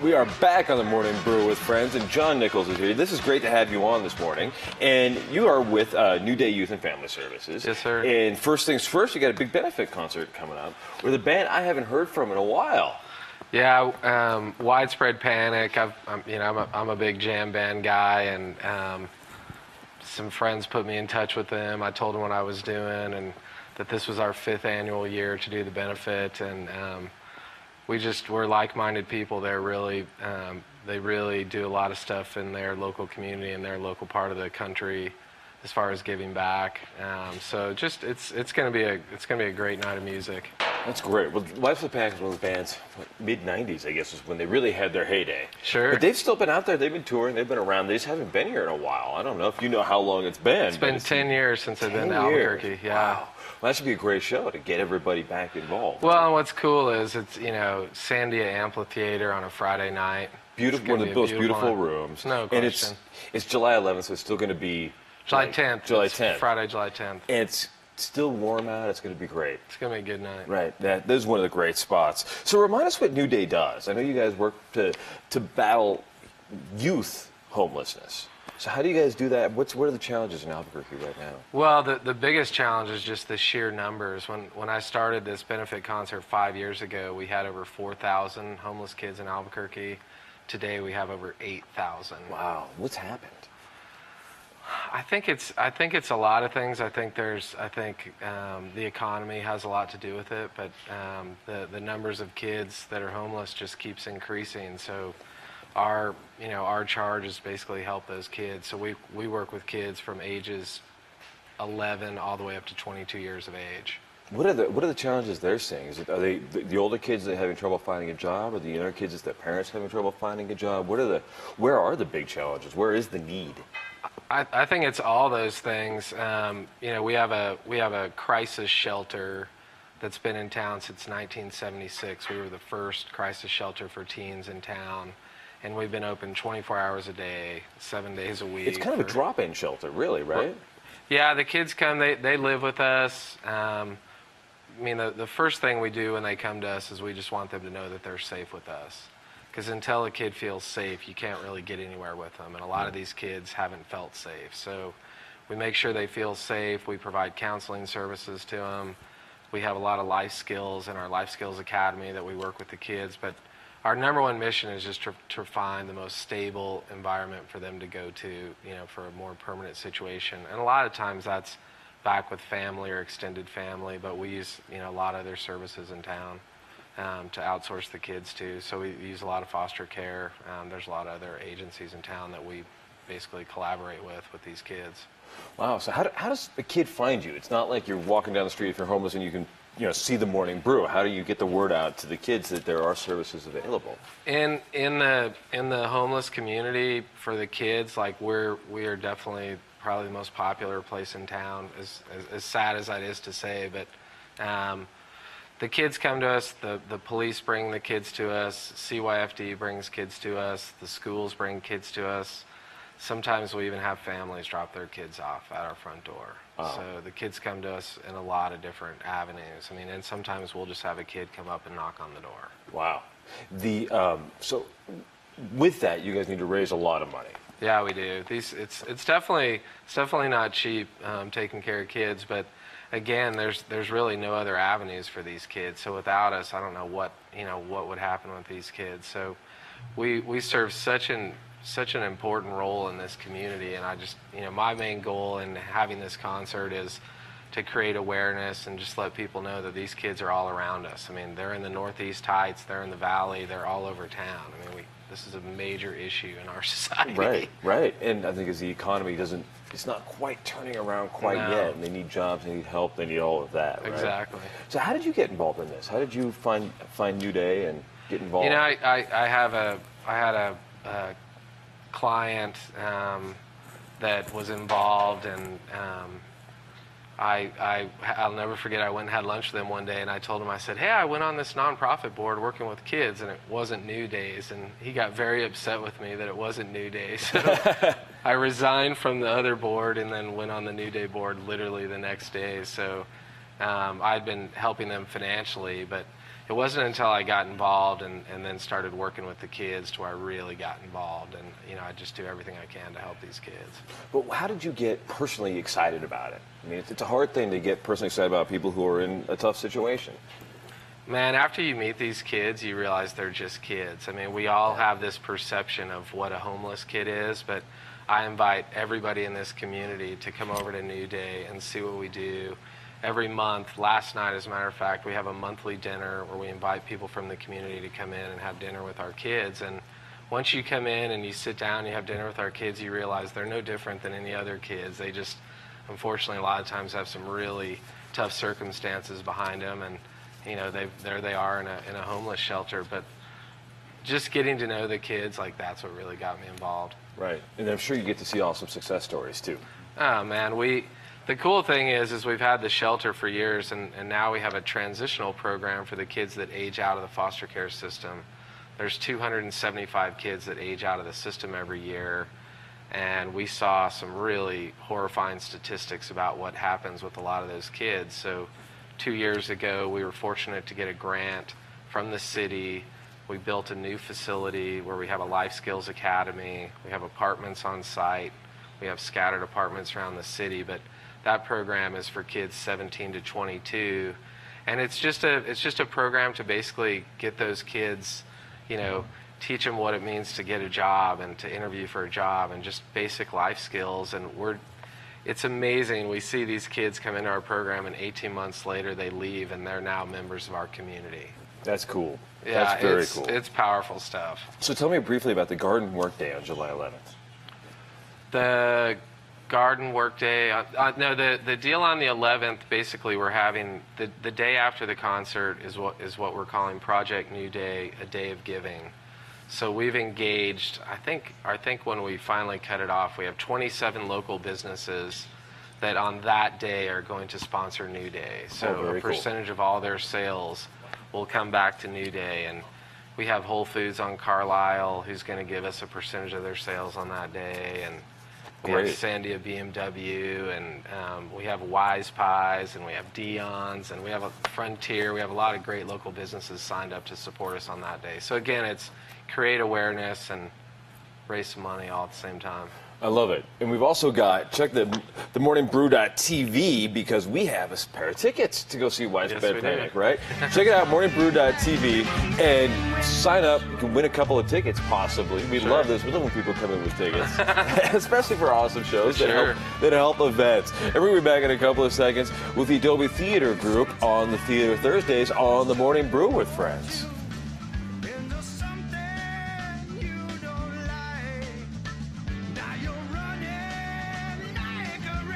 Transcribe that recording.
We are back on the Morning Brew with Friends, and John Nichols is here. This is great to have you on this morning. And you are with New Day Youth and Family Services. Yes, sir. And first things first, you got a big benefit concert coming up with a band I haven't heard from in a while. Yeah, Widespread Panic. I'm a big jam band guy, and some friends put me in touch with them. I told them what I was doing, and that this was our 5th annual year to do the benefit, and we're like-minded people. They really do a lot of stuff in their local community, in their local part of the country, as far as giving back. So it's going to be a great night of music. That's great. Well, Widespread Panic is one of the bands, mid-'90s, I guess, is when they really had their heyday. Sure. But they've still been out there. They've been touring. They've been around. They just haven't been here in a while. I don't know if you know how long it's been. It's been 10 years since I've been to Albuquerque. Yeah. Wow. Well, that should be a great show to get everybody back involved. Well, and what's cool is it's, Sandia Amphitheater on a Friday night. Beautiful, one of those beautiful rooms. No question. And it's July 11th, so it's still going to be July 10th. July 10th. Friday, July 10th. And it's still warm out. It's going to be great. It's going to be a good night. Right. That is one of the great spots. So remind us what New Day does. I know you guys work to battle youth homelessness. So how do you guys do that? What are the challenges in Albuquerque right now? Well, the biggest challenge is just the sheer numbers. When I started this benefit concert 5 years ago, we had over 4,000 homeless kids in Albuquerque. Today we have over 8,000. Wow. What's happened? I think it's a lot of things. I think the economy has a lot to do with it, but the numbers of kids that are homeless just keeps increasing. So our charge is basically help those kids. So we work with kids from ages 11 all the way up to 22 years of age. What are the challenges they're seeing? Are they the older kids that are having trouble finding a job, or the younger kids is their parents having trouble finding a job? Where are the big challenges? Where is the need? I think it's all those things. We have a crisis shelter that's been in town since 1976. We were the first crisis shelter for teens in town, and we've been open 24 hours a day, 7 days a week. It's kind of a drop-in shelter, really, right? Yeah, the kids come. They live with us. The first thing we do when they come to us is we just want them to know that they're safe with us. Because until a kid feels safe, you can't really get anywhere with them. And a lot of these kids haven't felt safe. So we make sure they feel safe. We provide counseling services to them. We have a lot of life skills in our Life Skills Academy that we work with the kids. But our number one mission is just to find the most stable environment for them to go to, for a more permanent situation. And a lot of times that's back with family or extended family. But we use, a lot of their services in town. To outsource the kids to. So we use a lot of foster care. There's a lot of other agencies in town that we basically collaborate with these kids. Wow. So how does the kid find you? It's not like you're walking down the street if you're homeless and you can see the Morning Brew. How do you get the word out to the kids that there are services available? In the homeless community for the kids, like we are definitely probably the most popular place in town. As sad as that is to say, but. The kids come to us, the police bring the kids to us, CYFD brings kids to us, the schools bring kids to us. Sometimes we even have families drop their kids off at our front door. Wow. So the kids come to us in a lot of different avenues. And sometimes we'll just have a kid come up and knock on the door. Wow. So with that, you guys need to raise a lot of money. Yeah, we do. It's definitely not cheap taking care of kids, but again, there's really no other avenues for these kids. So without us, I don't know what would happen with these kids. So we serve such an important role in this community, and I just my main goal in having this concert is to create awareness and just let people know that these kids are all around us. They're in the Northeast Heights, they're in the Valley, they're all over town. This is a major issue in our society. Right. And I think as the economy it's not quite turning around quite yet, and they need jobs, they need help, they need all of that, right? Exactly. So how did you get involved in this? How did you find New Day and get involved? I had a client that was involved, and I'll never forget, I went and had lunch with him one day, and I told him, I said, hey, I went on this nonprofit board working with kids, and it wasn't New Days. And he got very upset with me that it wasn't New Days. So I resigned from the other board and then went on the New Day board literally the next day. So I'd been helping them financially, but it wasn't until I got involved and then started working with the kids to where I really got involved. And, I just do everything I can to help these kids. But how did you get personally excited about it? I mean, it's a hard thing to get personally excited about people who are in a tough situation. Man, after you meet these kids, you realize they're just kids. I mean, we all have this perception of what a homeless kid is, but I invite everybody in this community to come over to New Day and see what we do. Every month, last night, as a matter of fact, we have a monthly dinner where we invite people from the community to come in and have dinner with our kids. And once you come in and you sit down and you have dinner with our kids, you realize they're no different than any other kids. They just, unfortunately, a lot of times have some really tough circumstances behind them. And there they are in a homeless shelter. But just getting to know the kids, like, that's what really got me involved. Right. And I'm sure you get to see awesome success stories, too. Oh, man. The cool thing is we've had the shelter for years, and now we have a transitional program for the kids that age out of the foster care system. There's 275 kids that age out of the system every year. And we saw some really horrifying statistics about what happens with a lot of those kids. So 2 years ago, we were fortunate to get a grant from the city. We built a new facility where we have a life skills academy. We have apartments on site. We have scattered apartments around the city. But that program is for kids 17 to 22. And it's just a program to basically get those kids, teach them what it means to get a job and to interview for a job and just basic life skills. And it's amazing. We see these kids come into our program and 18 months later they leave and they're now members of our community. That's cool. Yeah, That's very cool. It's powerful stuff. So tell me briefly about the Garden Work Day on July 11th. The Garden Work Day, no, the deal on the 11th, basically we're having, the day after the concert is what we're calling Project New Day, a day of giving. So we've engaged, I think when we finally cut it off, we have 27 local businesses that on that day are going to sponsor New Day. So a percentage of all their sales will come back to New Day. And we have Whole Foods on Carlisle who's going to give us a percentage of their sales on that day. And we have Sandia BMW, and we have Wise Pies, and we have Dion's, and we have a Frontier. We have a lot of great local businesses signed up to support us on that day. So again, it's create awareness and raise some money all at the same time. I love it. And we've also got, check the morningbrew.tv, because we have a pair of tickets to go see Widespread Panic, right? Check it out, morningbrew.tv, and sign up. You can win a couple of tickets, possibly. We love this. We love when people come in with tickets, especially for awesome shows that help events. And we'll be back in a couple of seconds with the Adobe Theater Group on the Theater Thursdays on the Morning Brew with Friends.